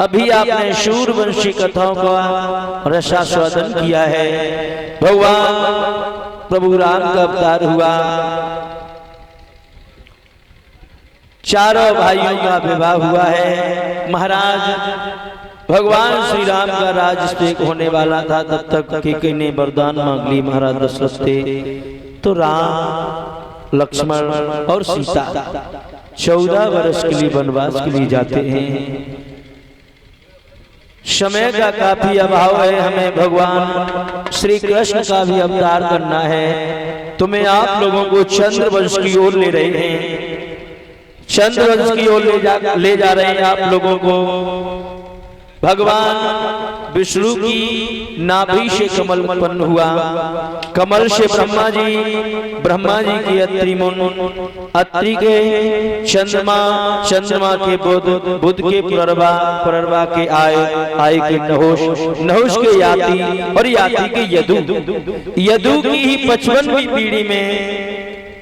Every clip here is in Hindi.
अभी आपने शूरवंशी कथाओं का रसास्वादन किया है। भगवान प्रभु राम का अवतार हुआ, चारों भाइयों का विवाह हुआ है। महाराज भगवान श्री राम का राज्याभिषेक होने वाला था, तब तक कैकेयी ने वरदान मांग ली। महाराज दशरथ थे तो राम, लक्ष्मण और सीता 14 वर्ष के लिए वनवास के लिए जाते हैं। समय का काफी अभाव है, हमें भगवान श्री कृष्ण का भी अवतार करना है। तुम्हें आप लोगों को चंद्रवंश की ओर ले रहे हैं, चंद्रवंश की ओर ले जा रहे हैं आप लोगों को। भगवान विष्णु की नाभि से कमल उत्पन्न हुआ, कमल से ब्रह्मा जी के अत्रि मुन, अत्रि के चंद्रमा, चंद्रमा के बुध, बुध के पुनर्वा के आय के नहुष के याति और याति के यदु की ही 55वीं पीढ़ी में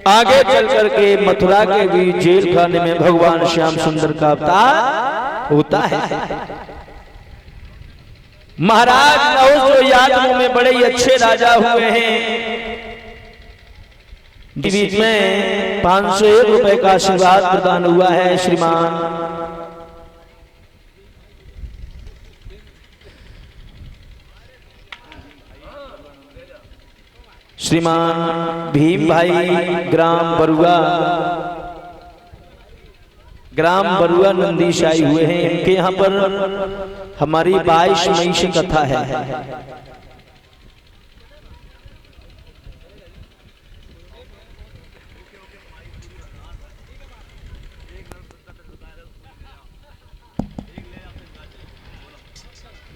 आगे चल करके मथुरा के भी जेल खाने में भगवान श्याम सुंदर का अवतार होता है। महाराज नहुष जो यादवों में बड़े ही अच्छे राजा हुए हैं, बीच में 501 रुपए का आशीर्वाद प्रदान हुआ है। श्रीमान भीम भाई ग्राम बरुआ नंदीशाही हुए हैं। इनके यहाँ पर हमारी 22 मई से कथा है।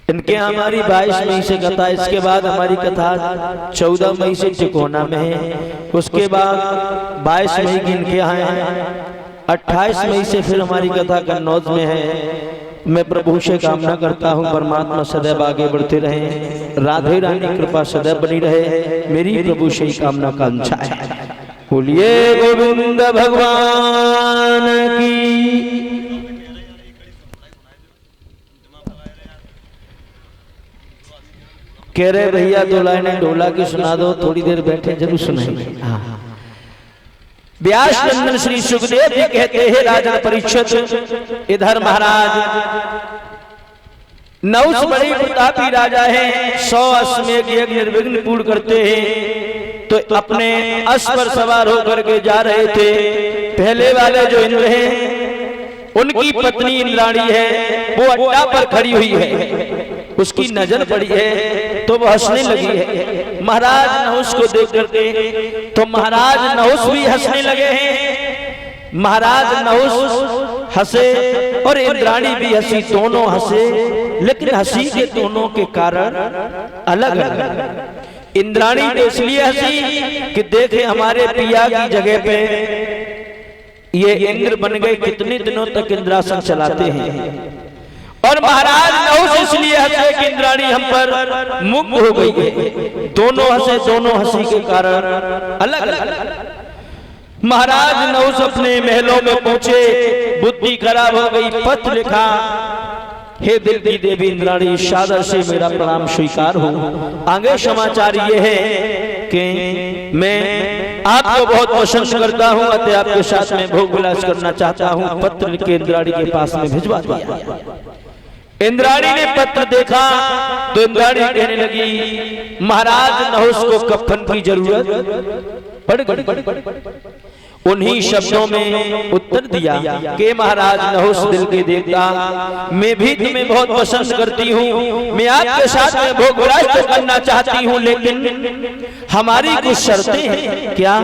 इनके हमारी 22 मई से कथा, इसके बाद हमारी कथा 14 मई से चिकोना में है। उसके बाद 22 मई की इनके यहाँ है, 28 मई से फिर हमारी कथा कन्नौज में है। मैं प्रभु से कामना करता हूँ परमात्मा सदैव आगे बढ़ते रहे, राधे रानी कृपा सदैव बनी रहे, मेरी प्रभु से कामना कांक्षा है। बोलिए गोविंद भगवान की। कह रहे भैया 2 लाइनें ढोला की सुना दो, थोड़ी देर बैठे जरूर सुनाएंगे। व्यास नंदन श्री सुखदेव जी कहते हैं, राजा परीक्षित इधर महाराज नहुष बड़े प्रतापी राजा हैं, 100 अश्वमेध यज्ञ निर्विघ्न पूर्ण करते हैं। तो अपने अश्व पर सवार होकर के जा रहे थे। पहले वाले जो इंद्र हैं, उनकी पत्नी इंद्राणी है, वो अड्डा पर खड़ी हुई है, उसकी नजर पड़ी है तो वो हंसने लगी है महाराज नहुष को देख करके। तो महाराज नहुष भी हंसने लगे हैं। महाराज नहुष हंसे और इंद्राणी भी हंसी, दोनों हंसे, लेकिन हंसी के दोनों के कारण अलग अलग। इंद्राणी तो इसलिए हंसी कि देखे हमारे पिया की जगह पे ये इंद्र बन गए, कितने दिनों तक इंद्रासन चलाते हैं। और महाराज नहुष इसलिए हंसे कि इंद्राणी हम पर मुक्त हो गई है। दोनों हंसे, दोनों हंसी के कारण अलग अलग। महाराज नहुष अपने महलों में पहुंचे, बुद्धि खराब हो गई, पत्र लिखा, हे दिल की देवी इंद्राणी, सादर से मेरा प्रणाम स्वीकार हो। आगे समाचार ये है कि मैं आपको बहुत पसंद करता हूँ, अतः आपके साथ में भोग विलास करना चाहता हूँ। पत्र लिख के इंद्राणी के पास में भिजवा दिया। इंद्राणी ने पत्र देखा तो इंद्राणी कहने लगी, महाराज नहुष को कफन की जरूरत पड़ गई। उन्हीं शब्दों में उत्तर दिया कि महाराज नहुष दिल के देवता, मैं भी तुम्हें बहुत पसंद करती हूँ, मैं आपके साथ में भोग विलास तो करना चाहती हूँ, लेकिन हमारी कुछ शर्तें हैं। क्या?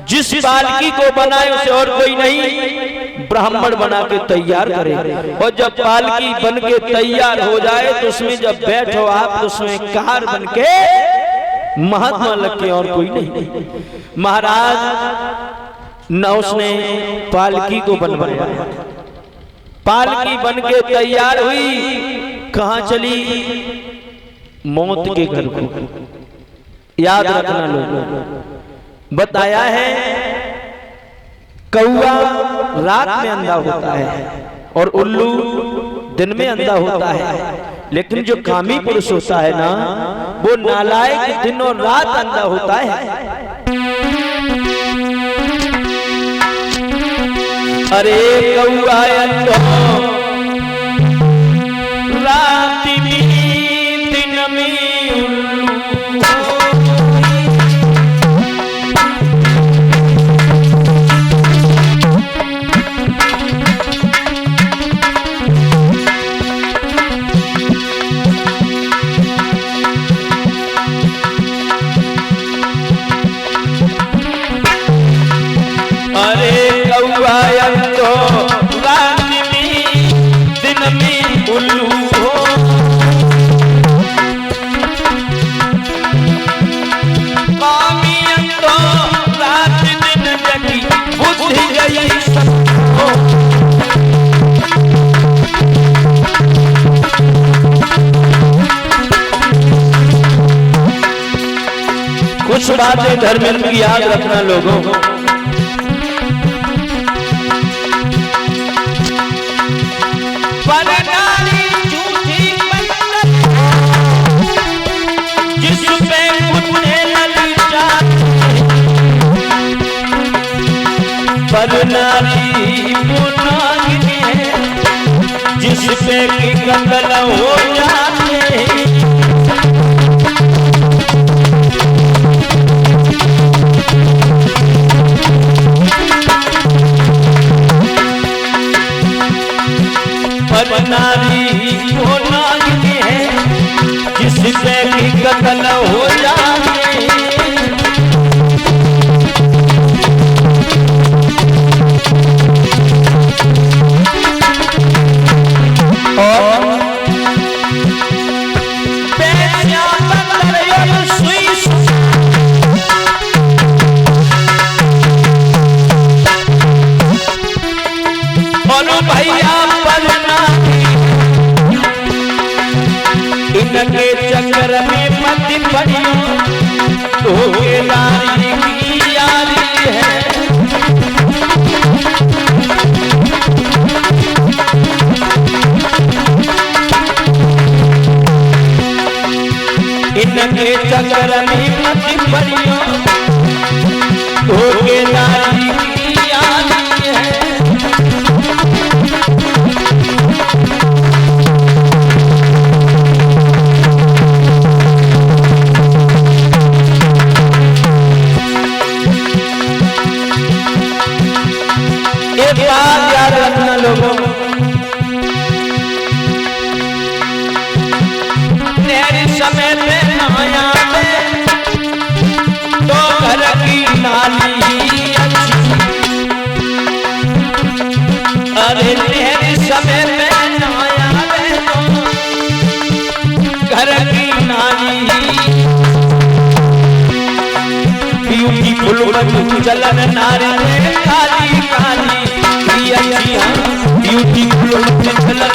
जिस पालकी को बनाए उसे और कोई नहीं ब्राह्मण बना के तैयार करे, और जब पालकी बन के तैयार हो जाए तो उसमें जब बैठो आप तो उसमें कार बन के महात्मा लग के, और कोई नहीं। महाराज नहुष ने पालकी को बनवाया, पालकी बन के तैयार हुई, कहां चली? मौत के घर को। याद रखना लोगों, बताया है कौआ रात में अंधा होता है और उल्लू दिन में अंधा होता है, लेकिन जो कामी पुरुष होता है ना, वो नालायक दिन और रात अंधा होता है। अरे कौआ अंधो रात में दिन में उल्लू, कुछ बातें धर्म की याद रखना लोगों। जिस पे कुत्ते ललचा, पर नारी वो नागिन है जिस पे की कत्ल हो जाते। नारी वो नागिन है जिससे भी कत्ल हो जाए। और भैया इनके चक्कर में मत पड़ियो, तो के नारी की यारी है। इनके चक्कर में मत पड़ियो, तो के नारी की यारी है। एक बात याद रखना लोगों, तेरे समय पे नया तो घर की नाली अच्छी। अरे तेरे समय पे नया तो घर की नाली ब्यूटीफुल चलन नारी काली काली ब्यूटीफुल चलन।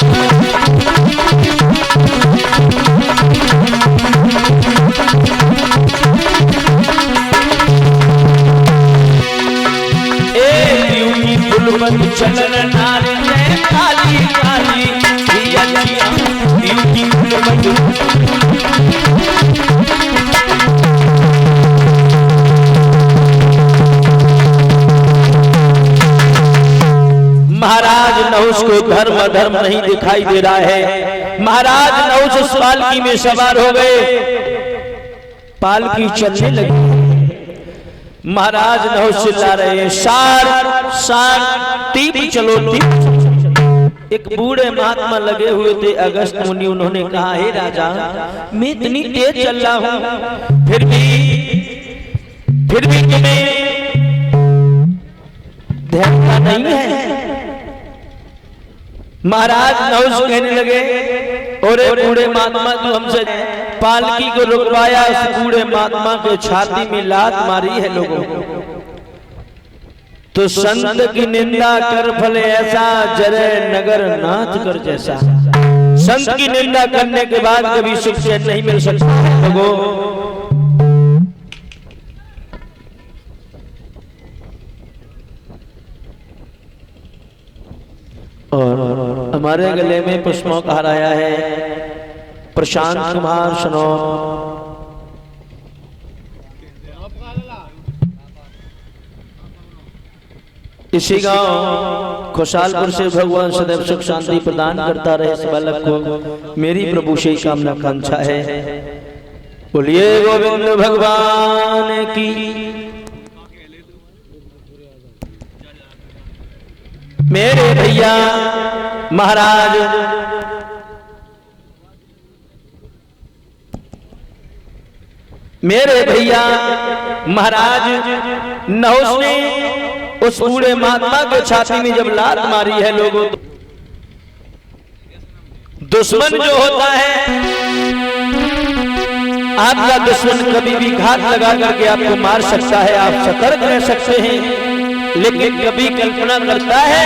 ब्यूटीफुल चलन नारी काली काली ब्यूटीफुल। महाराज नहुष को धर्म अधर्म नहीं दिखाई दे रहा है। महाराज नहुष पालकी में सवार हो गए, पालकी चलने लगी। महाराज नहुष चिल्ला रहे हैं, सार सार टीप चलो टीप। एक बूढ़े महात्मा लगे हुए थे अगस्त मुनि, उन्होंने कहा, हे राजा मैं इतनी तेज चल रहा हूं, फिर भी तुम्हें ध्यान नहीं है। महाराज नहुष कहने लगे, ओरे बूढ़े महात्मा तू हमसे पालकी को रुकवाया, उस बूढ़े महात्मा के छाती में लात मारी है लोगों, तो संत की निंदा कर फले ऐसा, जरे नगर नाथ कर जैसा। संत की निंदा करने के बाद कभी सुख चैन नहीं मिल सकता लोगों। और हमारे गले में पुष्पों का हार आया है प्रशांत कुमार शनौर। इसी गांव खुशालपुर से भगवान सदैव सुख शांति प्रदान करता रहे इस बालक को मेरी प्रभु से कामना कांक्षा है। बोलिए गोविंद भगवान की। मेरे भैया महाराज मेरे भैया महाराज नहुस ने उस बूढ़े महात्मा के छाती में जब लात मारी है लोगों, तो दुश्मन जो होता है, आपका दुश्मन कभी भी घात लगा करके आपको मार सकता है, आप सतर्क रह सकते हैं, लेकिन कभी कल्पना करता है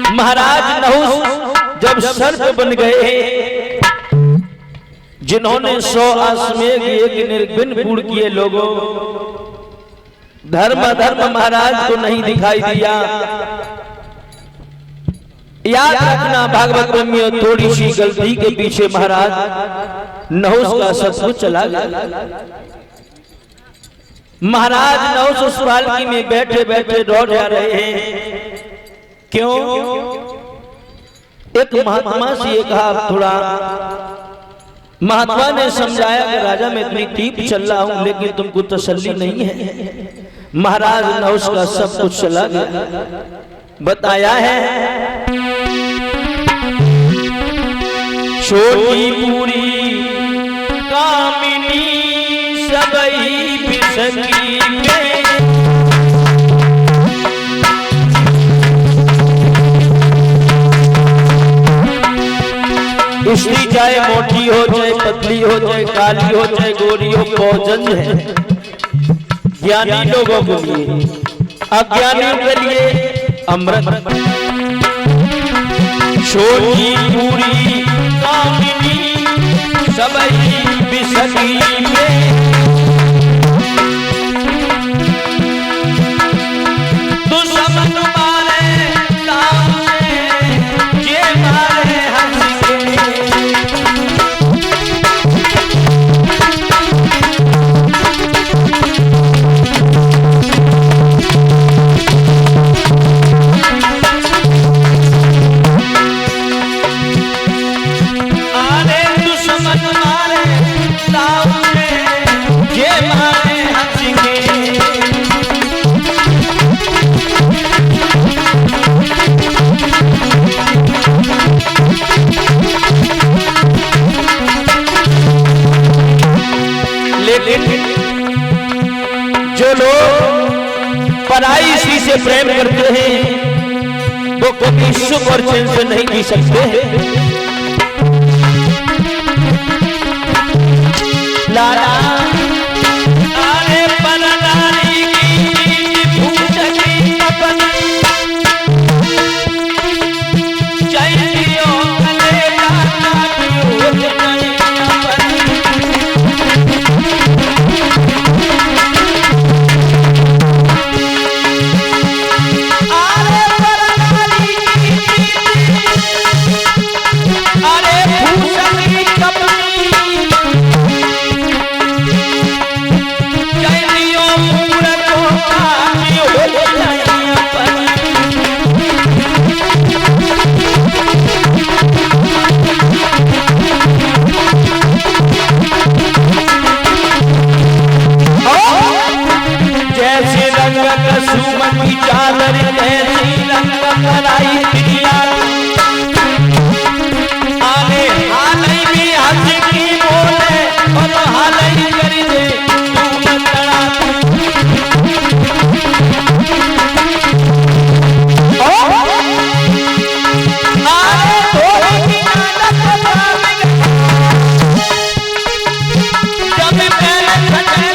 महाराज नहुस जब सर्प बन गए, जिन्होंने 100 अश्वमेध यज्ञ निर्विघ्न पूर्ण किए लोगों, धर्म महाराज को नहीं दिखाई दिया। याद रखना भागवत में थोड़ी सी गलती के पीछे महाराज नहुस का सब कुछ चला गया। महाराज नहुस उस पालकी में बैठे बैठे दौड़ जा रहे हैं। क्यों? एक महात्मा से ये कहा, थोड़ा महात्मा ने समझाया कि राजा मैं इतनी तीप चल रहा हूं लेकिन तुमको तसल्ली नहीं है। महाराज नहुस का सब कुछ चला गया। बताया है छोटी पूरी कामिनी सबई बिसकी में, स्त्री चाहे मोटी हो चाहे पतली हो चाहे काली हो चाहे गोरी हो, भोजन है ज्ञानी लोगों के लिए, अज्ञानियों के लिए अमृत। छोटी पूरी कामिनी सबई बिसकी में, दुश्मन मारे ये मारे हंस के, जो लोग पराई स्त्री से प्रेम करते हैं वो कभी सुख और चैन से नहीं जी सकते हैं। लाला आने पर नारी की भूख की अपनी चाहिए अले लाला की नहीं सुमन की चादर ऐसी रंग कराई दिया, आने हालई में हंस की बोले और हालई कर दे तू तड़ा आने थोड़ी की नाटक जब पहले खटे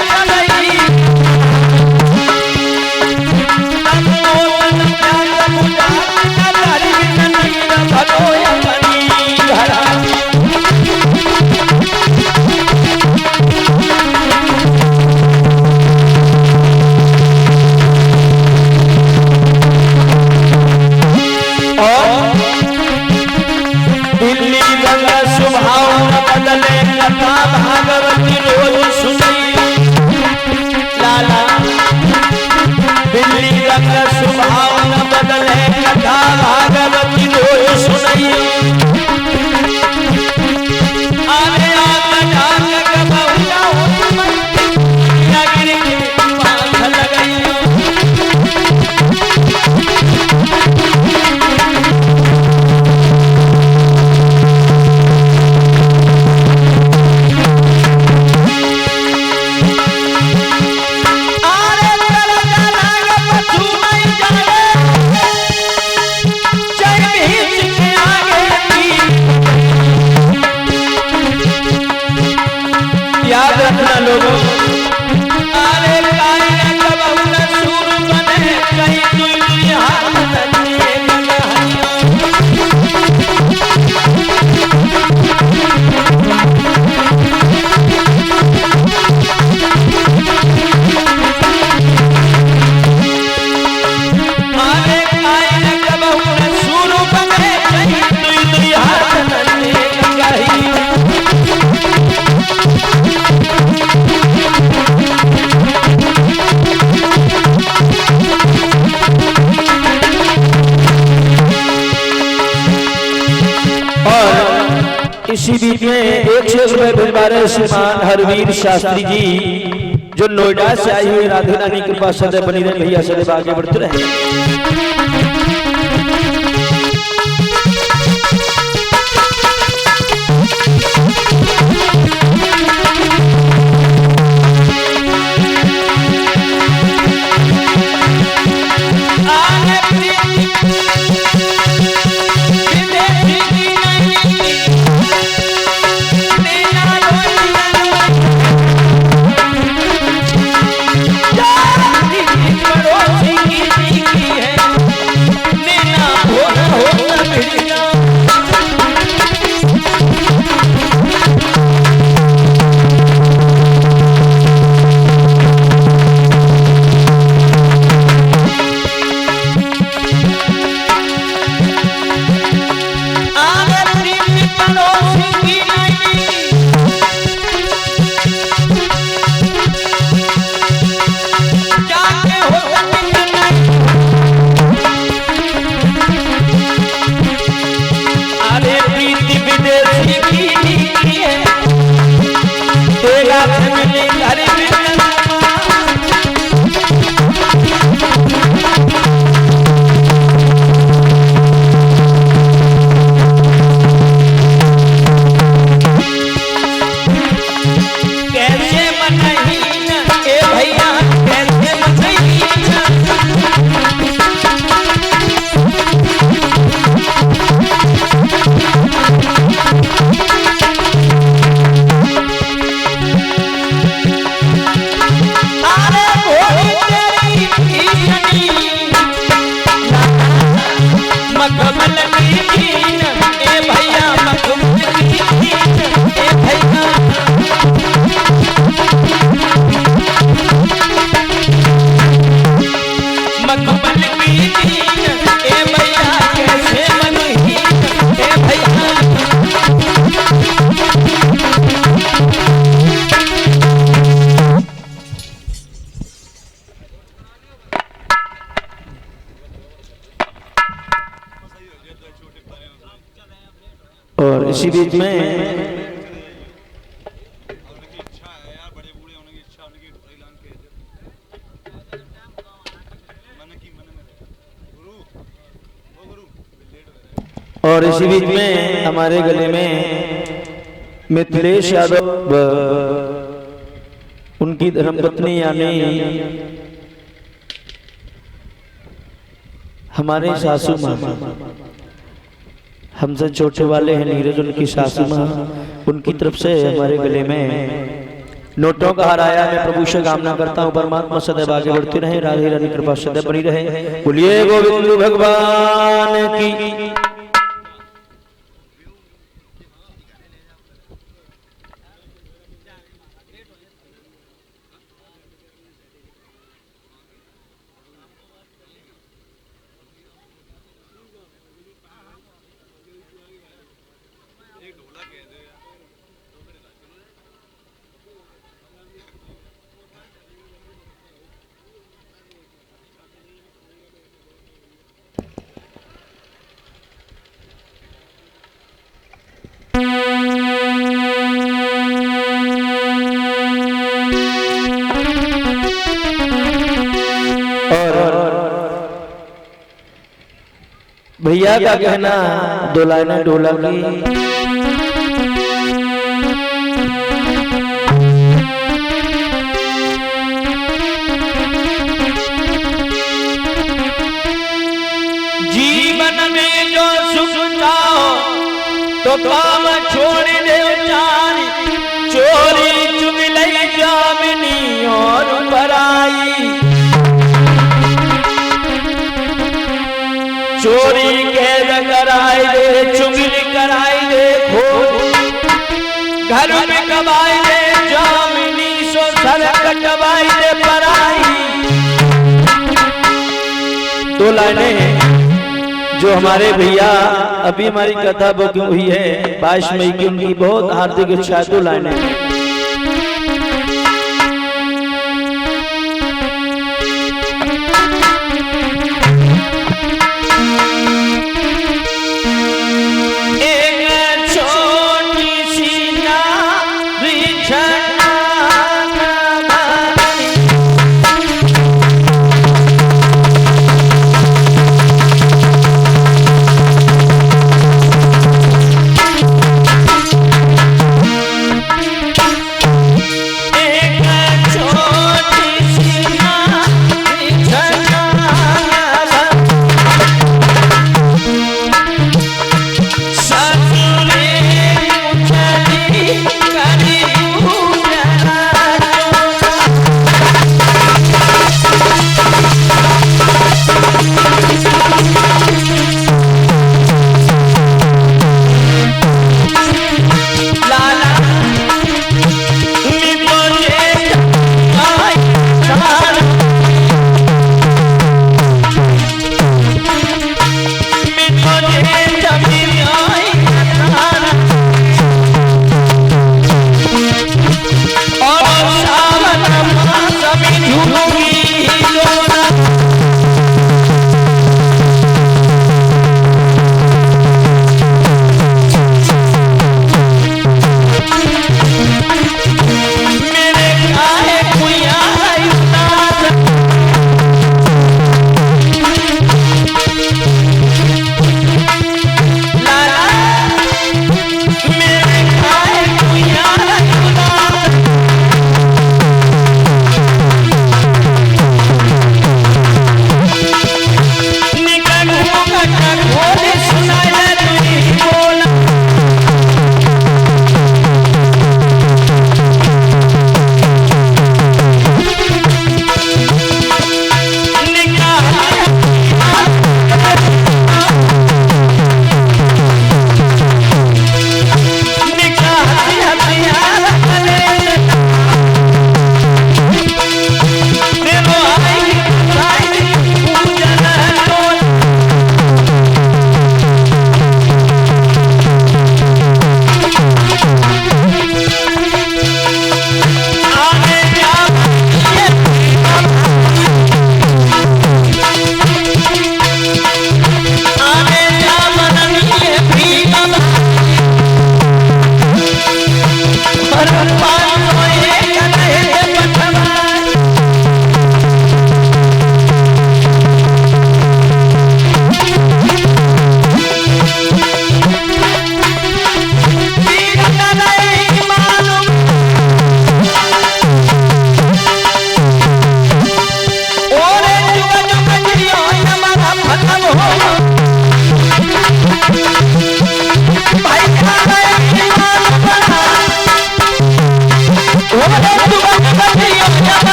रंग स्वभाव न बदले कथा भागवती लोय सुनई आरे आग जाग बहुला नगरी के पाथ लगई याद रखना लोगों आरे काई न कबहू न सूर बने कहीं दुई हाथ नदिए कहानियां आरे काई न कबहू न सूर बने कहीं दुई हाथ नदिए कहानियां इसी बीच में 100 रुपए भिजवा रहे श्रीमान हरवीर शास्त्री जी जो नोएडा से आई हुई राधे रानी कृपा सदैव बनी रहे भैया सदैव आगे बढ़ते रहे। और इसी बीच में हमारे गले में मिथिलेश यादव उनकी धर्मपत्नी यानी हमारे सासू माँ हमसे छोटे वाले हैं नीरज उनकी सासू माँ उनकी तरफ से हमारे गले में नोटों का हार आया। मैं प्रभु से कामना करता हूँ परमात्मा सदैव आगे बढ़ते रहे राधे रानी कृपा सदैव बनी रहे। बोलिए गोविंद भगवान की। भैया का कहना दो लाइनें ढोलक की। जीवन में जो सुख चाहो तो काम छोड़ दे चारी, चोरी चुगली जामिनी और बराई। चोरी कैद कराए दे, चुगली कराए दे खोज, घर में कमाए दे जामिनी सो सर कटवाए दे बराई। दो लाइनें जो हमारे भैया अभी हमारी कथा बुकिंग हुई है 22 मई की, उनकी बहुत हार्दिक इच्छा। दो लाइनें एक छोटी सी नारी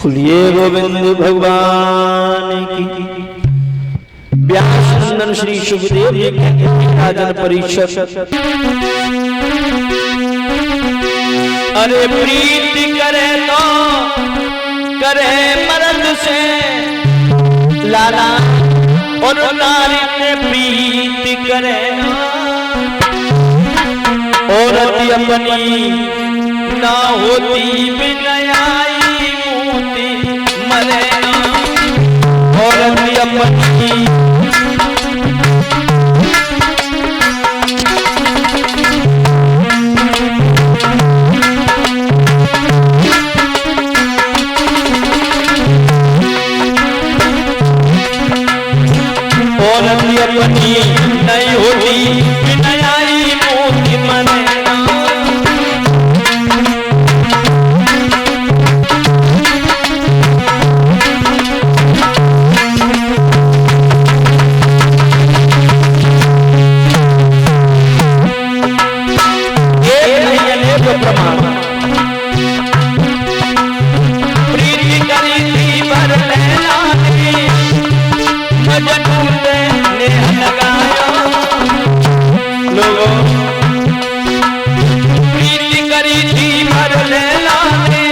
बोलिए गोविंद भगवान की। व्यास नंदन श्री सुखदेव जी कहते हैं राजन परीक्षित, अरे प्रीति करे तो करे मर्द से लाला, और नारी ने प्रीति करे ना औरत अपनी ना होती बिनयाई मोती मरे ना, औरत अपनी अपनी नहीं होती बिनयाई मोती मरे ना। प्रमाण प्रीति करी थी बर लैला ने, मजनू ने लगाया लोगों, प्रीति करी थी बर लैला ने,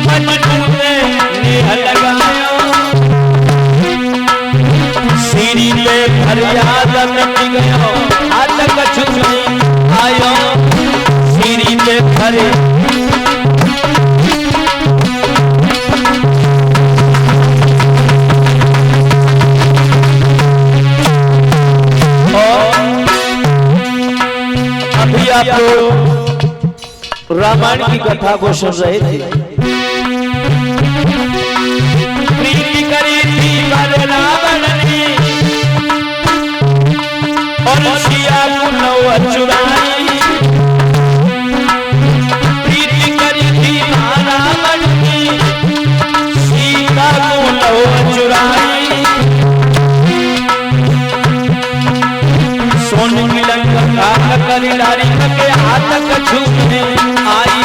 मजनू ने लगाया, सीरी पे फरियाद मिट गयो आज कछु नहीं आयो, सीरी पे फरे अभी आप रामायण की कथा को सुन रहे थे। प्रीति करी थी बर रावण ने, और सिया को नौआ चुराई, प्रीति करी थी रावण की, सीता को नौआ चुराई, सोने की लंका करी नारी के हाथ कछु में आई,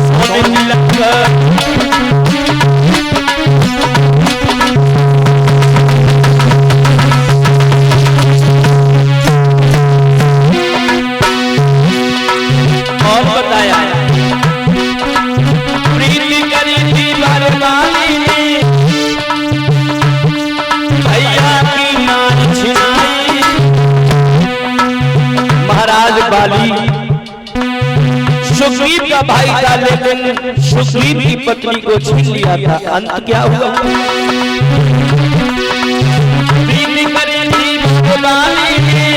सोने की लंका और बताया प्रीति करी थी बरबादी ने, भैया की नार छिनाई, महाराज बाली सुग्रीव का भाई था, लेकिन सुग्रीव की पत्नी को छीन लिया था। अंत क्या हुआ? प्रीति करी थी बाली ने,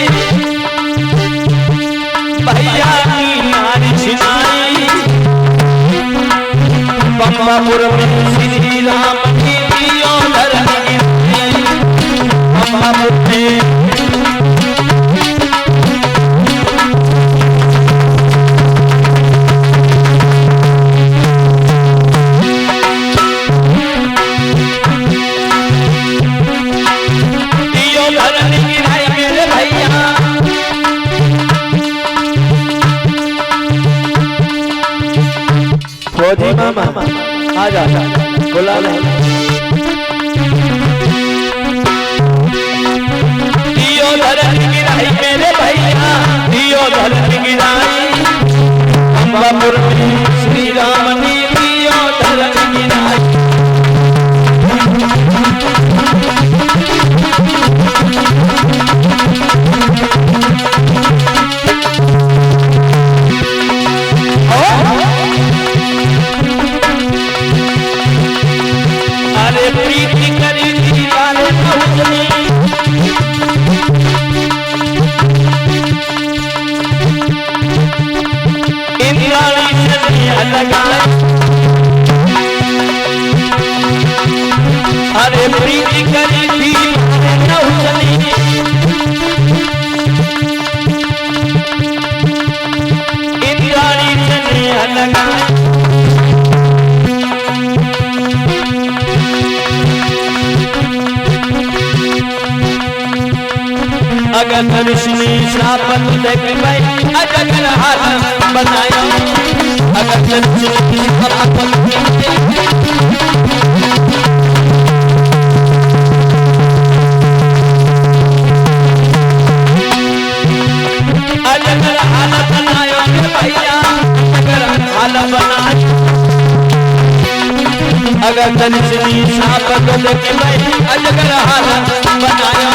भैया की नारी छिनाई, पंबापुर में श्री राम की दियो धरनी, पंबापुर में फौजी मामा आ जा बुला ले, दियो धरन गिराई मेरे भैया, दियो धरन गिराई, अंबापुर में श्री राम ने दियो धरन गिराई। अरे प्रीति करी थी बारे पहुंचनी, इंद्राणी से लगाए, अरे प्रीति करी थी पहुंचनी, इंद्राणी से लगाए, अगर ऋषि श्राप देख भाई अजगर हाथ बनाया, अगर तन से साप बदल के मैं अजगर हालत बनाया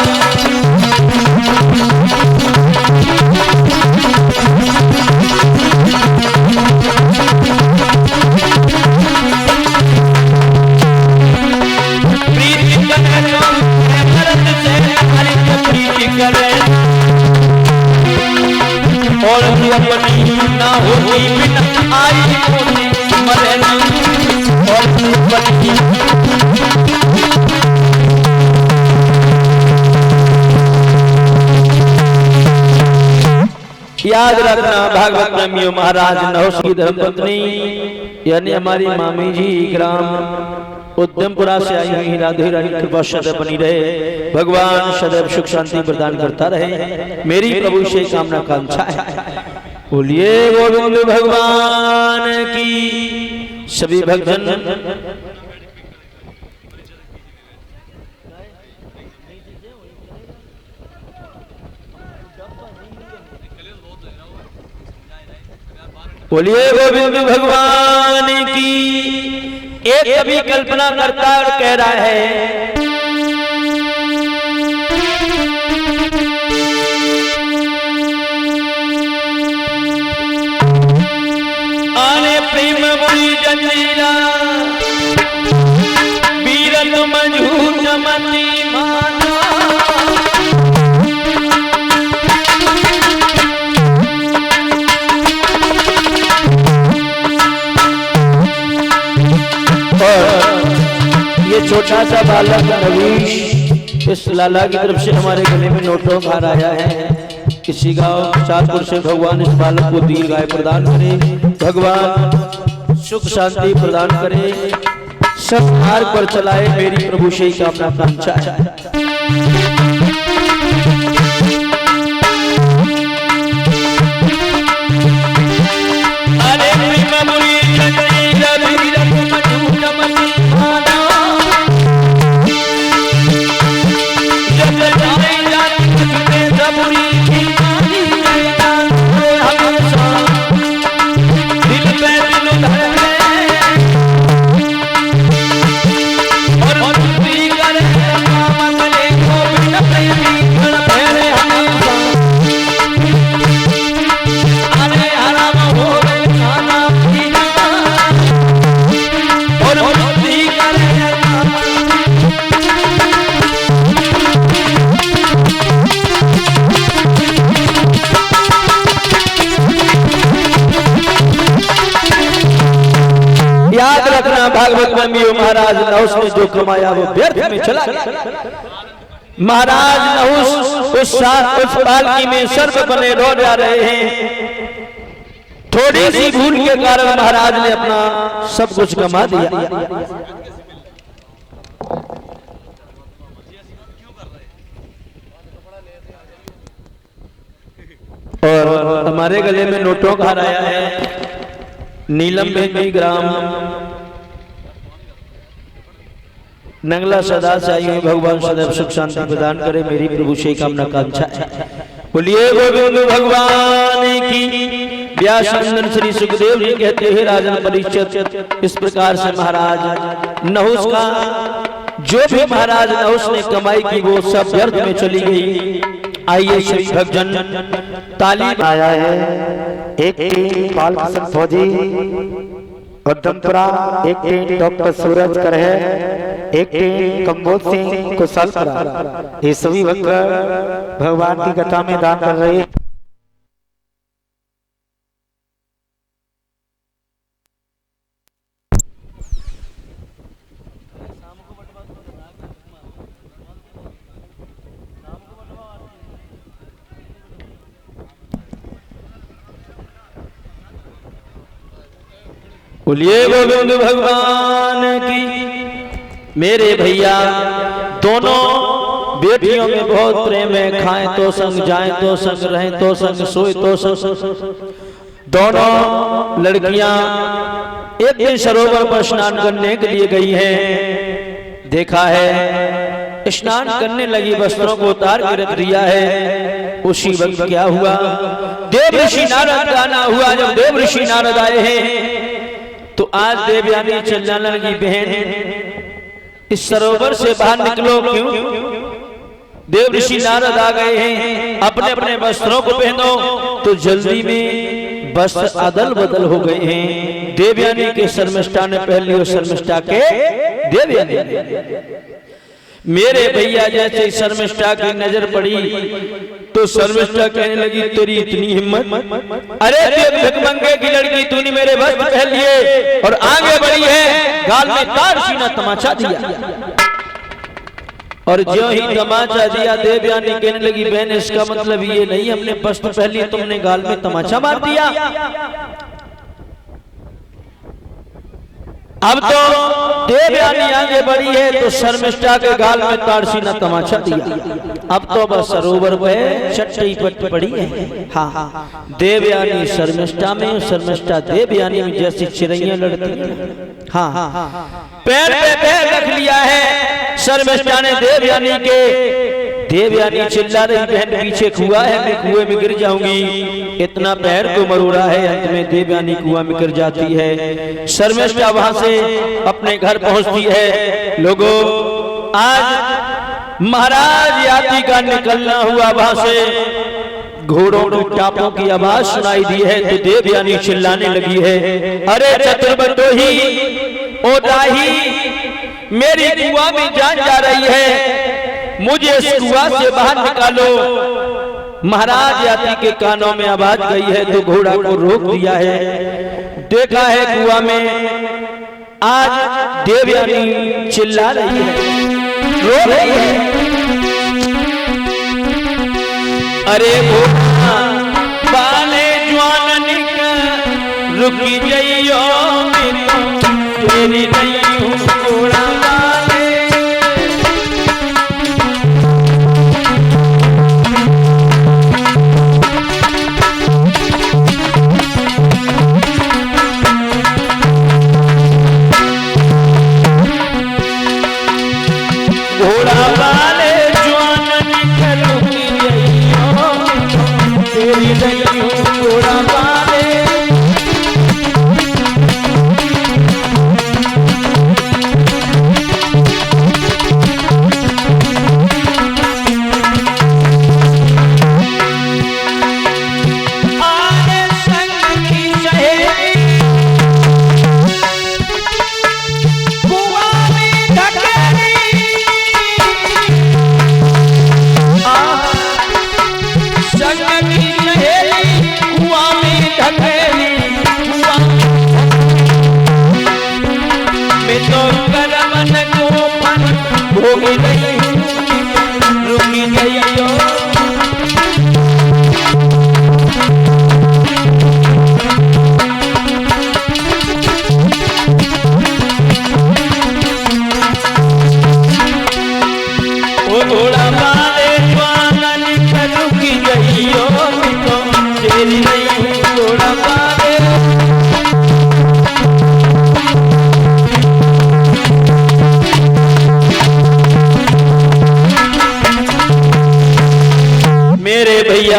प्रीति करे भरत से हरि प्रीति करे और तू अपनी ना होती बिना आई होती मरे ना और तू अपनी याद रखना भागवत प्रेमियों महाराज नहुष की धर्मपत्नी यानी हमारी मामी जी ग्राम उद्यमपुरा से आई हुई राधे रानी कृपा सदैव बनी रहे, भगवान सदैव सुख शांति प्रदान करता रहे, मेरी प्रभु से कामना कांक्षा है। बोलिए गोविंद भगवान की। सभी भक्तजन बोलिए गोविंद भगवान की। एक कवि कल्पना करता और कह रहा है, आने प्रेम बुरी जंजीरा वीरत मजहूर मती माना। ये छोटा सा बालक नवीश इस लाला की तरफ से हमारे गले में नोटों भार आया है। किसी गांव चारपुर से भगवान इस बालक को दीर्घायु प्रदान करे, भगवान सुख शांति प्रदान करे, सब मार्ग पर चलाए, मेरी प्रभु से कामना कांक्षा है। याद रखना भागवत प्रेमियों महाराज नहुष ने जो कमाया वो व्यर्थ में चला गया। महाराज नहुष उस पालकी में सर्प बने रो जा रहे हैं। थोड़ी सी भूल के कारण महाराज ने अपना सब कुछ कमा दिया। और हमारे गले में नोटों का हार आया है। नीलम बेटी ग्राम नंगला सदा से आई हुई, भगवान सदैव सुख शांति प्रदान करे, मेरी प्रभु से कामना कांक्षा है। बोलिए गोविंद भगवान की। व्यास नंदन श्री सुखदेव जी कहते हैं, राजन परीक्षित इस प्रकार से महाराज नहुष का जो भी महाराज नहुष ने कमाई की वो सब व्यर्थ में चली गई। आइए श्री भक्तजन ताली आया है। एक टीम बालकिशन फौजी उद्यमपुरा, एक टीम डॉक्टर सूरज कर है, एक टीम कंबोज सिंह कुशलपुरा। ये सभी भक्त भगवान की कथा में दान कर रहे हैं। बोलिए गोविंद भगवान की। मेरे भैया दोनों बेटियों में बहुत प्रेम है। खाएं तो संग, जाएं तो संग, रहें तो संग, सोए तो संग, दोनों लड़कियां एक दिन सरोवर पर स्नान करने के लिए गई हैं। देखा है स्नान करने लगी, वस्त्रों को उतार के रख दिया है। उसी वक्त क्या हुआ, देव ऋषि नारद का आना हुआ। जब देव ऋषि नारद आए हैं तो आज देवयानी चिल्लाने लगी, बहन इस सरोवर से बाहर निकलो। क्यों? देव ऋषि नारद आ गए हैं, अपने अपने वस्त्रों को पहनो। तो जल्दी में वस्त्र अदल बदल हो गए हैं। देवयानी के शर्मिष्ठा ने पहन लिया, शर्मिष्ठा के देवयानी। मेरे भैया जैसे शर्मिष्ठा की नजर पड़ी तो शर्मिष्ठा कहने लगी, तेरी इतनी हिम्मत, अरे देव भिखमंगे की लड़की, तूने मेरे वस्त्र पहन लिए और आगे बढ़ी है, गाल में तार सीना तमाचा दिया। और जो ही तमाचा दिया देवयानी कहने लगी, बहन इसका मतलब ये नहीं हमने वस्त्र पहन लिए, तुमने गाल में तमाचा मार दिया। अब तो देवयानी आगे बढ़ी है तो शर्मिष्ठा के गाल में ताड़सीना तमाचा दिया। अब तो बस सरोवर पे चट्टी पट पड़ी है। हाँ, देवयानी शर्मिष्ठा में, शर्मिष्ठा देवयानी में जैसी चिड़ैया लड़ती है। हाँ, पैर पे पैर रख लिया है शर्मिष्ठा ने देवयानी के। देवयानी चिल्ला रही, बहन पीछे कुआं है, मैं कुएं में गिर जाऊंगी। इतना पैर को मरोड़ा है, अंत में देवयानी कुआं में गिर जाती है। शर्मिष्ठा वहां से अपने घर पहुंचती है। लोगों, आज महाराज याति का निकलना हुआ, वहां से घोड़ों की टापों की आवाज सुनाई दी है। तो देवयानी चिल्लाने लगी है, अरे चतुर्बंधोही, ओ दाही, मेरी कुआं में जान जा रही है, मुझे इस कुआं से बाहर निकालो। महाराज याति के कानों में आवाज गई है तो घोड़ा को रोक दिया है। देखा है कुआं में आज देवयानी चिल्ला रही है, रो रही है, अरे घोड़ा बाले ज्वान रुकी जइयो, तेरी नहीं हूँ घोड़ा बाले। घोड़ा वाले ज्वान रुकी जइयो, तेरी नहीं हूँ घोड़ा वाले।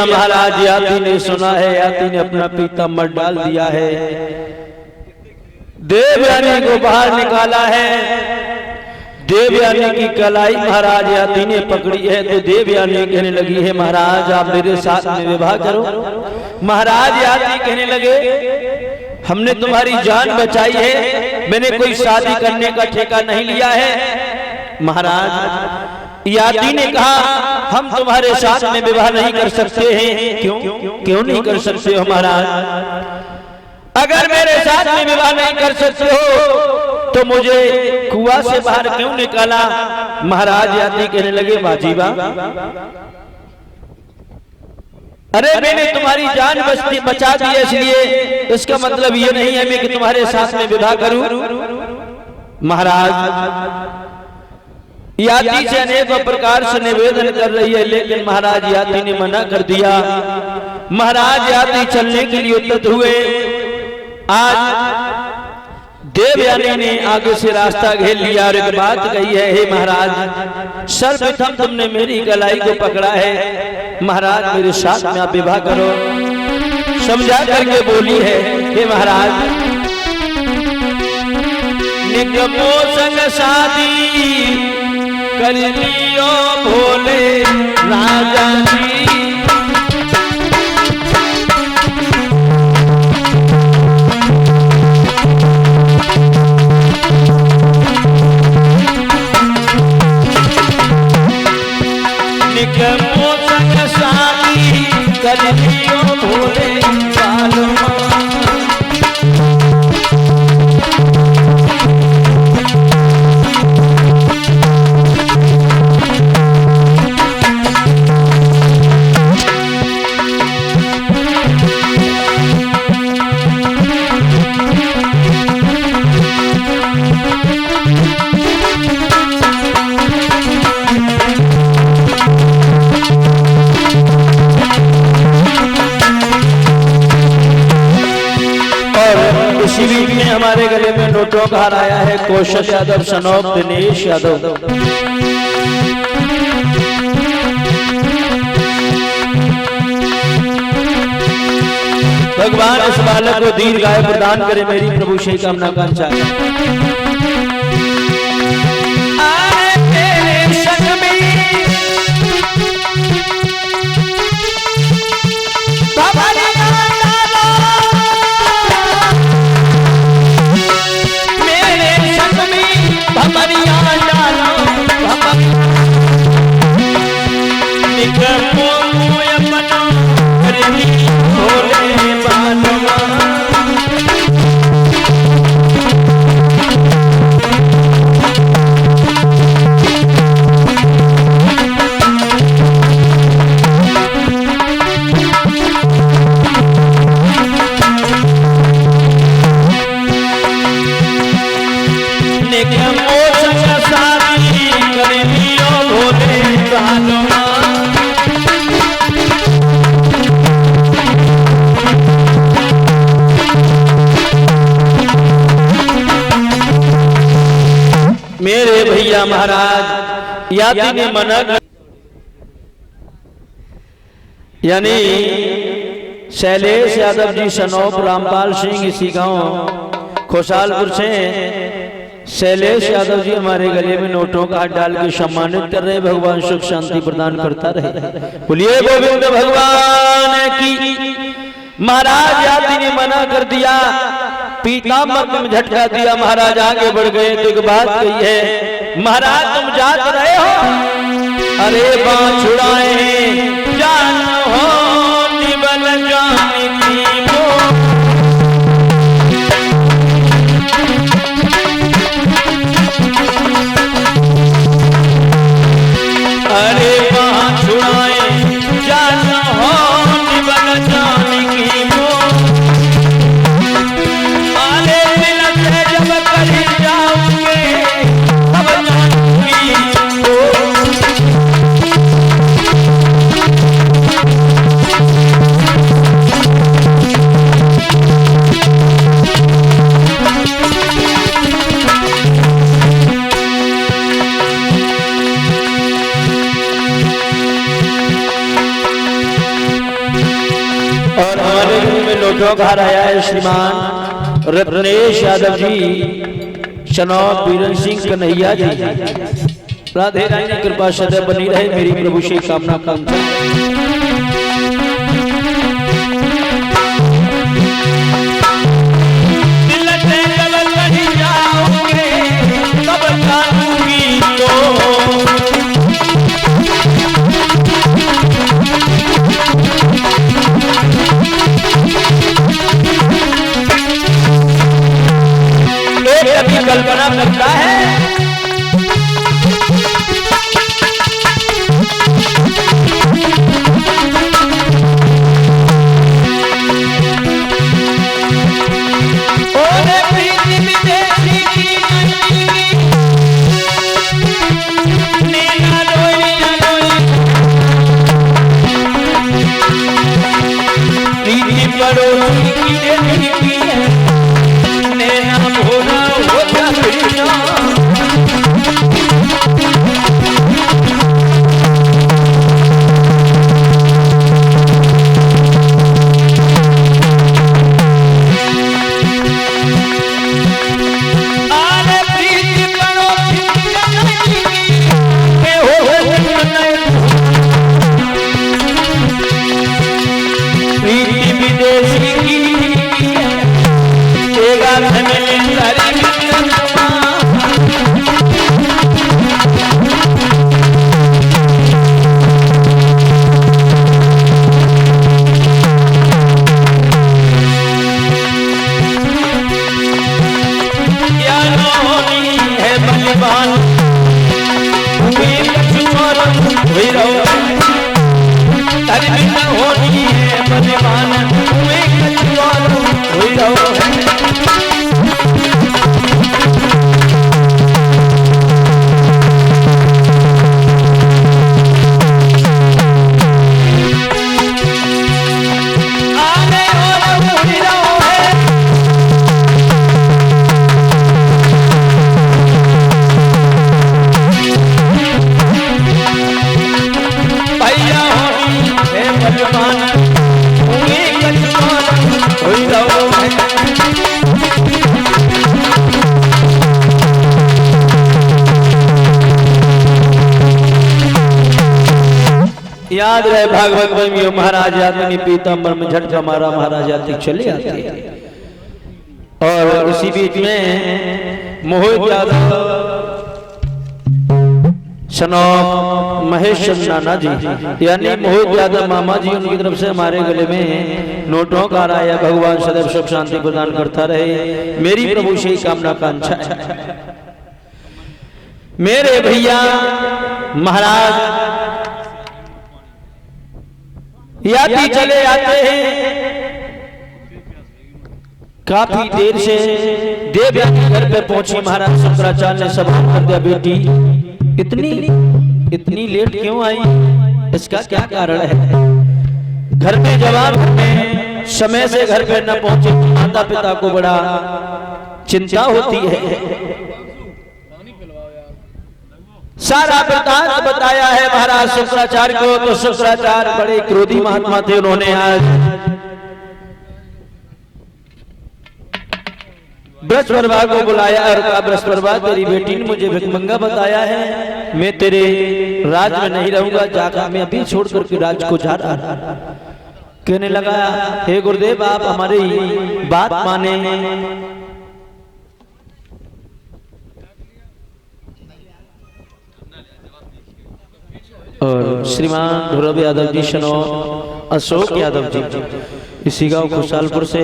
महाराज याति ने सुना है, याति ने अपना पीता मर डाल दिया है, देवयानी को बाहर निकाला है। देवयानी की कलाई महाराज याति ने पकड़ी है तो देवयानी कहने लगी है, महाराज आप मेरे साथ में विवाह करो। महाराज याति कहने लगे, हमने तुम्हारी जान बचाई है, मैंने कोई शादी करने का ठेका नहीं लिया है। महाराज याति ने कहा, हम तुम्हारे साथ में विवाह नहीं कर सकते हैं। क्यों नहीं कर सकते हो महाराज? अगर मेरे साथ में विवाह नहीं कर सकते हो तो मुझे कुआं से बाहर क्यों निकाला? महाराज याति कहने लगे, बाजीबा, अरे मैंने तुम्हारी जान बचा दी है, इसलिए इसका मतलब ये नहीं है मैं कि तुम्हारे साथ में विवाह करूं। महाराज याति से अनेक प्रकार से निवेदन कर रही है, लेकिन महाराज याति ने मना कर दिया। महाराज याति चलने के लिए उद्यत हुए। आज देवयानी ने आगे से रास्ता घेर लिया और एक बात कही है, हे महाराज सर्वप्रथम तुमने मेरी गलाई को पकड़ा है, महाराज मेरे साथ में आप विवाह करो। समझा करके बोली है, हे महाराज निगमो संग शादी कर लियो भोले राजा जी। निगमो संग शादी कर लियो भोले बालमा। इसी बीच में हमारे गले में नोटों का हार आया है। कौशल यादव सनोप दिनेश यादव। भगवान इस बालक को दीर्घायु प्रदान करे, मेरी प्रभु से कामना कांक्षा। मेरे भैया महाराज याति ने मना कर, यानी शैलेश यादव जी सनोप रामपाल सिंह इसी गांव खुशालपुर से शैलेश यादव जी हमारे गले में नोटों का हाथ डाल के सम्मानित कर रहे। भगवान सुख शांति प्रदान करता रहे। बोलिए गोविंद भगवान की। महाराज याति ने मना कर दिया, पीताम्बर में झटका दिया। महाराज आगे बढ़ गए तो एक बात कही है, महाराज तुम जात रहे हो, अरे बाँह छुड़ाए जान हो निबल जाने की वो। अरे बाँह छुड़ाए जान हो निबल जाने की वो। और हमारे घर में नोटों का हार आया है श्रीमान रत्नेश यादव जी सनौप बीरन सिंह कन्हैया जी। राधे रानी कृपा सदैव बनी रहे, मेरी प्रभु से कामना कांक्षा। कल्पना करता है ओरे प्रीति विदेशी की रात मिली तारी याद रहे भागवत में महाराज यादव पीताम्बर में झटका मारा, महाराज यादव चले आते। और उसी बीच में मोहित यादव सनो महेश नाना जी यानी मोहित यादव मामा जी, उनकी तरफ से हमारे गले में नोटों का आया। भगवान सदैव सुख शांति प्रदान करता रहे, मेरी प्रभु से ही कामना कांक्षा है। मेरे भैया महाराज यात्री चले आते हैं, काफी देर से देव घर पे पहुंची। महाराज शंकराचार्य ने सवाल कर दिया, बेटी इतनी लेट क्यों आई, इसका क्या कारण है? घर में जवाब में समय से घर पे न पहुंचे माता पिता को बड़ा चिंता होती है। सारा वृत्तांत बताया है महाराज शुक्राचार्य को। तो शुक्राचार्य बड़े क्रोधी महात्मा थे, उन्होंने आज बृहस्पतिवार को बुलाया और कहा, बृहस्पतिवार तेरी बेटी ने मुझे भिखमंगा बताया है, मैं तेरे राज में नहीं रहूंगा, जाकर मैं अभी छोड़ करके राज को जा रहा। कहने लगा, हे गुरुदेव आप हमारी बात माने। और श्रीमान ध्रुव यादव जी सनो अशोक यादव जी इसी गांव खुशालपुर से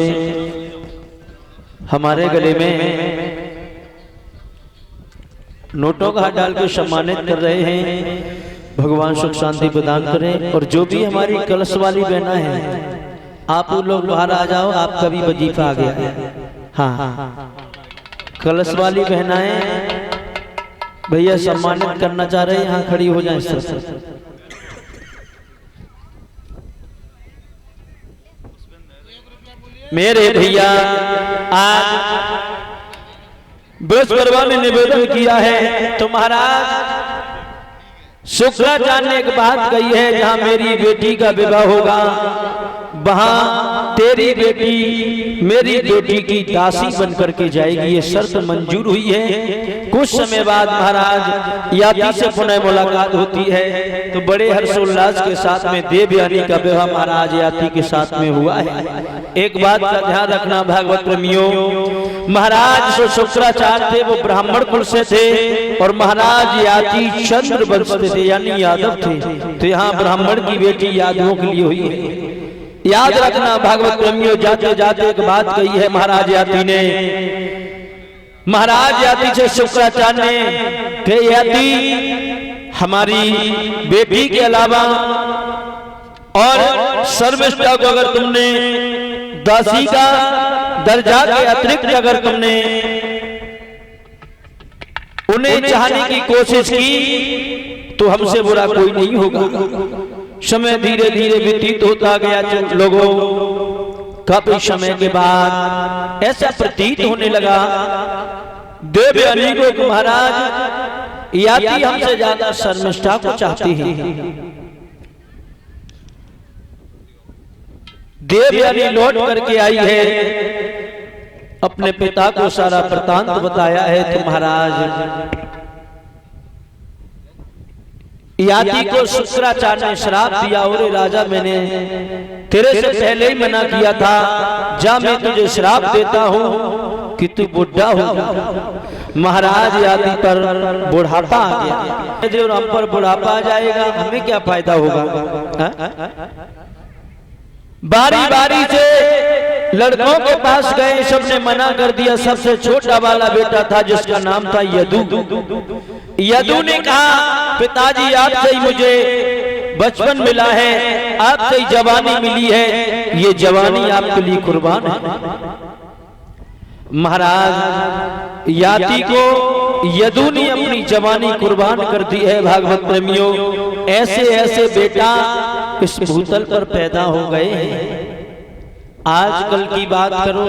हमारे गले में नोटों का हाथ डाल के सम्मानित कर रहे हैं। भगवान सुख शांति प्रदान करें। और जो भी हमारी कलश वाली बहना है, आप लोग बाहर आ जाओ, आपका भी वजीफा आ गया। हाँ, कलश वाली बहनाएं भैया सम्मानित करना चाह रहे हैं, यहाँ खड़ी हो जाए सर। मेरे भैया आज बृहस्पतिवार ने निवेदन किया है, तो महाराज शुक्राचार्य ने एक बात कही है, जहां मेरी बेटी का विवाह होगा वहां तेरी बेटी मेरी बेटी की दासी बन करके जाएगी। ये शर्त मंजूर हुई है। कुछ समय बाद महाराज याती से पुनः मुलाकात होती है, तो बड़े हर्षोल्लास के साथ में देवयानी का विवाह महाराज याती के साथ में हुआ है। एक बात का ध्यान रखना भागवत प्रेमियों, महाराज जो शुक्राचार्य थे वो ब्राह्मण कुल से थे और महाराज याती चंद्र वंश से थे यानी यादव थे। तो यहाँ ब्राह्मण की बेटी यादवों के लिए हुई है। याद रखना भागवत प्रेमियों, जाते जाते एक बात कही है महाराज याती ने। महाराज याती से शुक्राचार्य ने कही, याती हमारी बेटी के अलावा और सर्वश्रेष्ठ को अगर तुमने दासी का दर्जा के अतिरिक्त अगर तुमने उन्हें चाहने की कोशिश की तो हमसे बुरा कोई नहीं होगा। समय धीरे धीरे व्यतीत होता गया। लोगों काफी समय के बाद ऐसा प्रतीत होने लगा देवयानी को महाराज याती हमसे ज्यादा शर्मिष्ठा को चाहती है। देवयानी लौट करके आई है, अपने पिता को सारा वृत्तांत बताया है। तो महाराज याती को शुक्राचार्य ने श्राप दिया, और राजा मैंने तेरे से पहले ही मना किया था, जा मैं तुझे श्राप देता हूं कि तू बुढ़ा हो गया। महाराज आदि पर बुढ़ापा आ गया और हम पर बुढ़ापा आ जाएगा, हमें क्या फायदा होगा? बारी बारी से लड़कों के पास गए, सबने मना कर दिया। सबसे छोटा वाला बेटा था जिसका नाम था यदु। यदु ने कहा पिताजी आपसे ही मुझे बचपन मिला है, आपसे ही जवानी मिली है, ये जवानी आपके लिए कुर्बान है। महाराज याति को यदु ने अपनी जवानी कुर्बान कर दी है। भागवत प्रेमियों, ऐसे ऐसे बेटा इस भूतल पर पैदा हो गए हैं। आजकल की बात करो,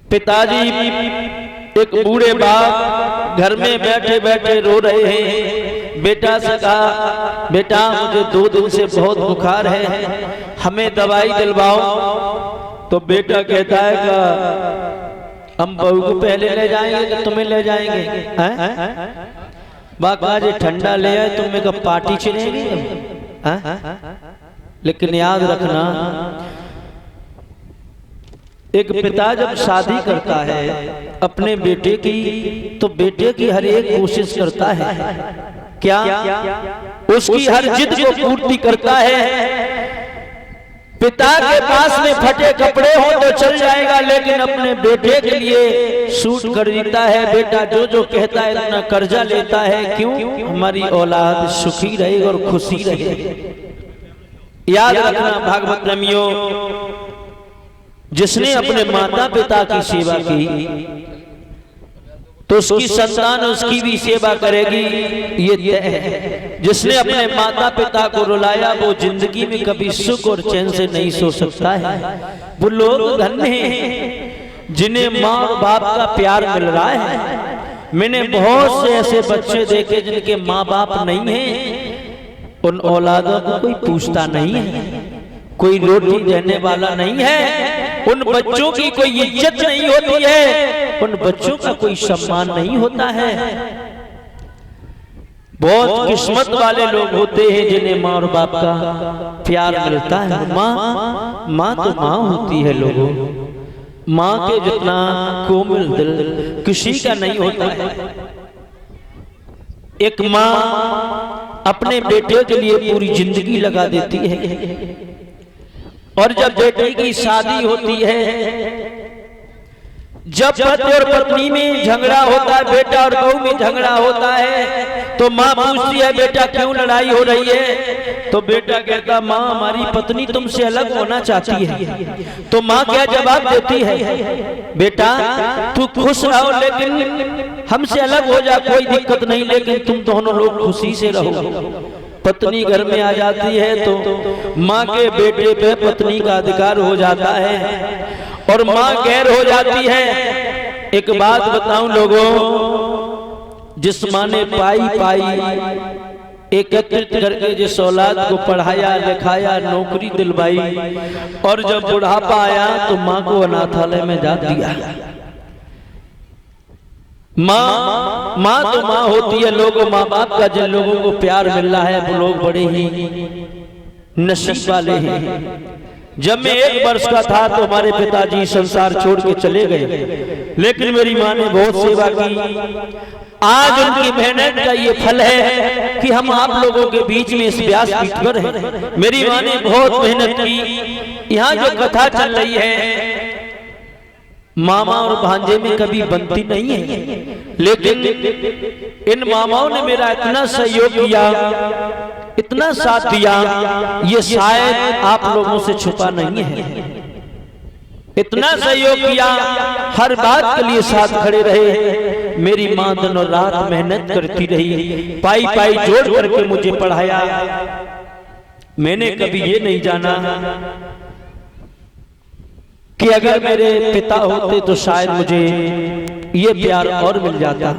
पिताजी एक बूढ़े बाप घर में बैठे बैठे रो रहे हैं। बेटा से कहा बेटा मुझे 2 दिन से बहुत बुखार है, हमें दवाई दिलवाओ। तो बेटा कहता है कि हम बहू को पहले ले जाएंगे कि तुम्हें ले जाएंगे? बाबा जी ठंडा ले आए, तुम्हें कब पार्टी चलेगी? लेकिन याद रखना, एक पिता जब शादी करता है अपने बेटे की, तो बेटे की हर एक कोशिश करता है, क्या उसकी हर जिद को पूर्ति करता है। पिता के पास में फटे कपड़े हो तो चल जाएगा, लेकिन अपने बेटे के लिए सूट खरीदता है। बेटा जो जो कहता है इतना कर्जा लेता है, क्यों? हमारी औलाद सुखी रहे और खुशी रहे। याद रखना भागवत प्रेमियों, जिसने अपने माता पिता की सेवा की तो उसकी संतान उसकी भी सेवा करेगी, ये तय है। जिसने अपने माता पिता को रुलाया वो जिंदगी में कभी सुख और चैन से नहीं सो सकता है। वो लोग धन्य हैं जिन्हें माँ और बाप का प्यार मिल रहा है। मैंने बहुत से ऐसे बच्चे देखे जिनके माँ बाप नहीं हैं, उन औलादों को कोई पूछता नहीं है, कोई रोटी देने वाला नहीं है, उन बच्चों की कोई इज्जत नहीं होती है, उन बच्चों का कोई सम्मान नहीं होता है। बहुत किस्मत वाले लोग होते हैं जिन्हें माँ और बाप का प्यार मिलता है। माँ तो माँ होती है लोगों, माँ के जितना कोमल दिल किसी का नहीं होता है। एक माँ अपने बेटे के लिए पूरी जिंदगी लगा देती है, और जब बेटे की शादी होती है, जब पति और पत्नी में झगड़ा होता है, बेटा और बहू में झगड़ा होता है, तो माँ पूछती है बेटा क्यों लड़ाई हो रही है? तो बेटा कहता माँ हमारी पत्नी तुमसे अलग होना चाहती है। तो माँ क्या जवाब देती है? बेटा तू खुश रहो लेकिन हमसे अलग हो जा, कोई दिक्कत नहीं, लेकिन तुम दोनों लोग खुशी से रहो। पत्नी घर में आ जाती है तो माँ के बेटे पे पत्नी का अधिकार हो जाता है और माँ गैर हो जाती है। एक बात बताऊं लोगों, जिस माँ ने पाई एकत्रित करके जिस औलाद को पढ़ाया लिखाया नौकरी दिलवाई, और जब बुढ़ापा आया तो माँ को अनाथालय में जा दिया। माँ तो माँ होती है। लोगों माँ बाप का जिन लोगों को प्यार मिल रहा है वो लोग बड़े ही नसीब वाले हैं। जब मैं 1 वर्ष का था तो हमारे पिताजी संसार छोड़ के चले गए, लेकिन मेरी माँ ने बहुत सेवा की। आज उनकी मेहनत का ये फल है कि हम आप लोगों के बीच में इस व्यासपीठ पर हैं। मेरी माँ ने बहुत मेहनत की। यहाँ जो कथा चल रही है मामा और भांजे में कभी बनती नहीं है, लेकिन इन मामाओं ने मेरा इतना सहयोग किया, इतना साथ दिया, ये शायद आप लोगों से छुपा नहीं है। इतना सहयोग किया, हर बात के लिए साथ खड़े रहे। मेरी माँ दिन और रात मेहनत करती रही, पाई पाई जोड़ करके मुझे पढ़ाया। मैंने कभी ये नहीं जाना कि अगर मेरे पिता होते तो शायद मुझे ये प्यार और मिल जाता।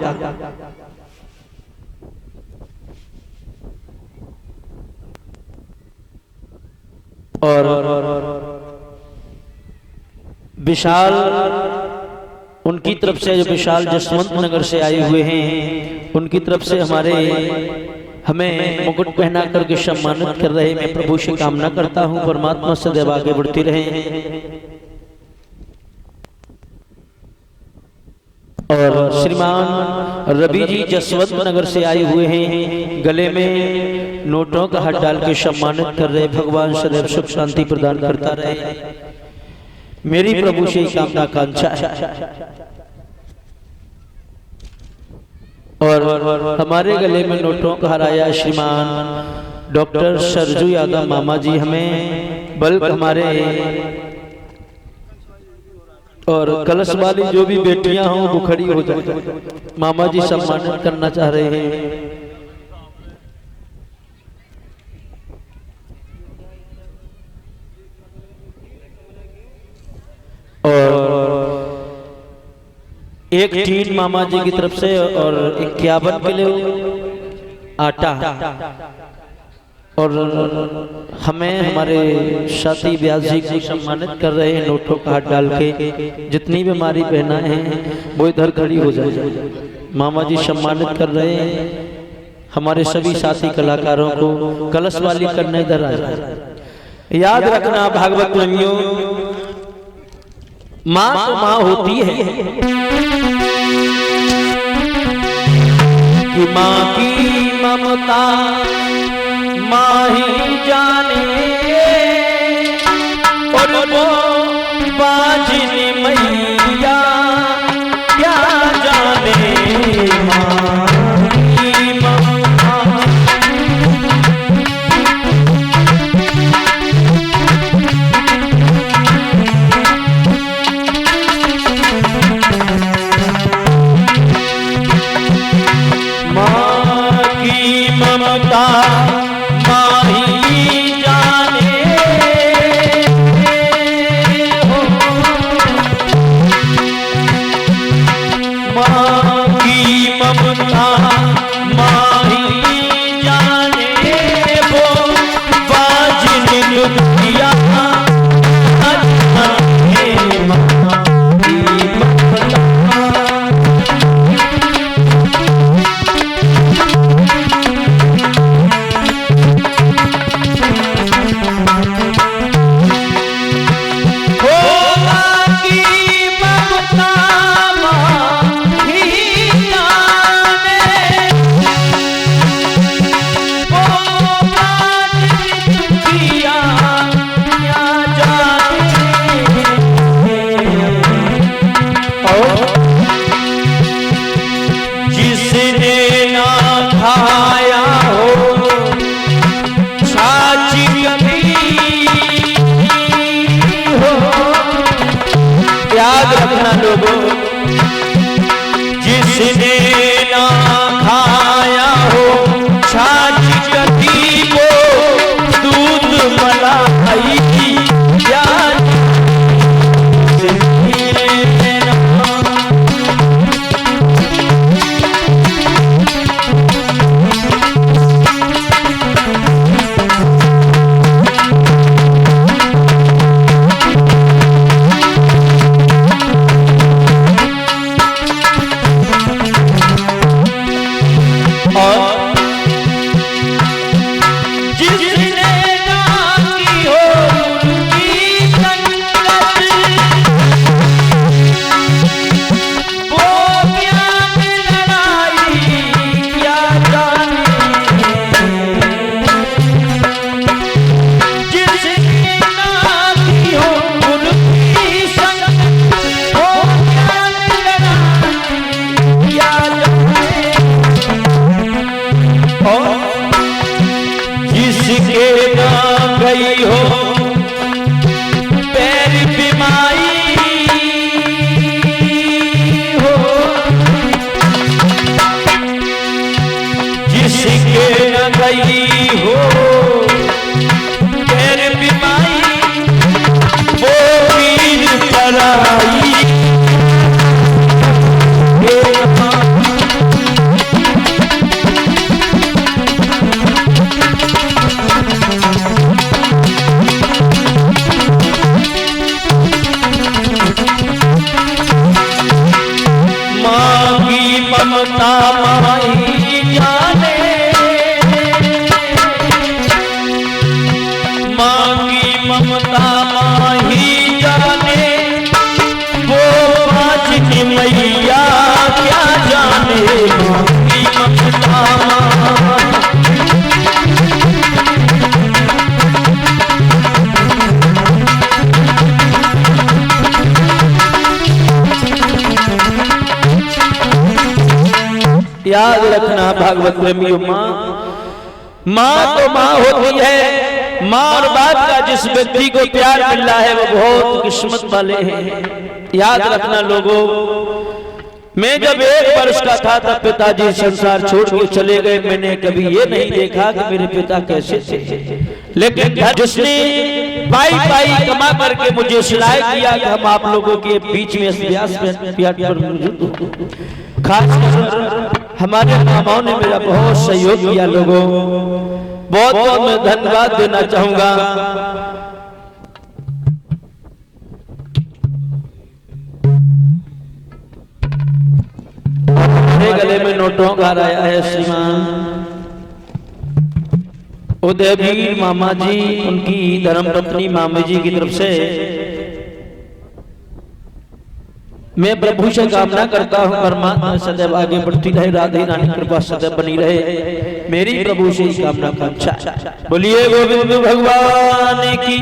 और विशाल उनकी तरफ से, जो विशाल जसवंत नगर से आए हुए हैं, उनकी तरफ से हमें मुकुट पहना करके सम्मानित कर रहे। मैं प्रभु से कामना करता हूं परमात्मा सदैव आगे बढ़ते रहें। और श्रीमान रवि जी जसवंत नगर से आए हुए हैं, गले में नोटों का हाथ डाल के सम्मानित कर रहे। भगवान सदैव सुख शांति प्रदान करता रहे, मेरी प्रभु से कामना कांक्षा है। और हमारे गले में नोटों का हराया श्रीमान डॉक्टर सरजू यादव मामा जी, हमें बल्कि हमारे और कलश वाली जो भी बेटियां हों वो खड़ी हो जाए, मामा जी सम्मानित करना चाह रहे हैं। और एक टीन मामा जी की तरफ से और 51 किलो आटा, और हमें हमारे साथी व्यास जी को सम्मानित कर रहे हैं नोटों का हाथ डाल के। जितनी भी हमारी बहनाएं हैं वो इधर खड़ी हो जाए, मामा जी सम्मानित कर रहे हैं। हमारे सभी साथी कलाकारों को कलश वाली करने इधर आ जाए। याद रखना भागवत प्रेमियों, माँ तो माँ होती है कि माँ की ममता माँ ही जाने, और वो बाजिनी मैया क्या जाने। माँ की ममता जिसने ना खाया हो छाछ कभी को दूध मलाई क्या गई हो पैर बीमारी हो, जिसके न गई हो पैर बीमारी वो पीर कराई। ममता माही जाने, माँ की ममता माही जाने, वो बाज की मैया याद रखना भागवत प्रेमियों, माँ तो माँ होती है। माँ और बाप का जिस व्यक्ति को प्यार मिल रहा है वो बहुत किस्मत वाले हैं। याद रखना लोगों, मैं जब 1 वर्ष का था तब पिताजी संसार छोड़ के चले गए। मैंने कभी ये नहीं देखा कि मेरे पिता कैसे थे, लेकिन जिसने पाई कमा करके मुझे सिलाई किया कि हम आप लोगों के बीच में खास हमारे मामाओं ने मेरा बहुत सहयोग किया। लोगों बहुत बहुत मैं धन्यवाद देना चाहूंगा। मेरे गले में नोटों का आया है श्रीमान उदयवीर मामा जी, उनकी धर्मपत्नी मामी जी की तरफ से मैं प्रभु से कामना करता हूँ परमात्मा सदैव आगे बढ़ती रहे, राधे रानी कृपा सदैव बनी रहे। मेरी प्रभु से ही कामना कांक्षा। बोलिए गोविंद भगवान की।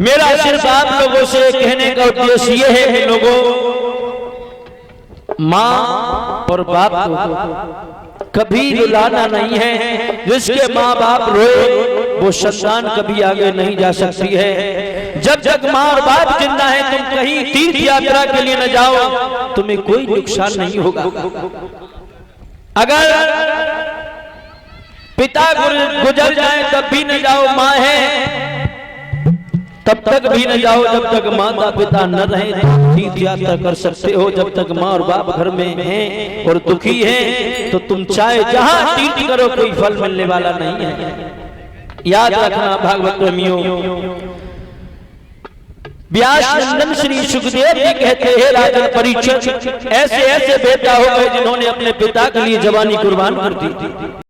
मेरा सिर्फ आप लोगों से कहने का उद्देश्य ये है कि लोगों, माँ और बाप को कभी रुलाना नहीं है। जिसके माँ बाप रोए वो संतान कभी आगे नहीं जा सकती है। जब तक माँ और बाप जिंदा है, तुम कहीं तीर्थ यात्रा के लिए न जाओ, तुम्हें कोई नुकसान नहीं होगा। अगर पिता गुजर जाए तब भी न जाओ, माँ है तब तक भी न जाओ। जब तक माता पिता न रहे तो तीर्थ यात्रा कर सकते हो। जब तक माँ और बाप घर में हैं और दुखी हैं तो तुम चाहे जहां तीर्थ करो कोई फल मिलने वाला नहीं है। याद रखना भागवत प्रेमियों, व्यास नंदन श्री सुखदेव जी कहते हैं राजन परीक्षित, ऐसे ऐसे बेटा हो गए जिन्होंने अपने पिता के लिए जवानी कुर्बान कर दी थी।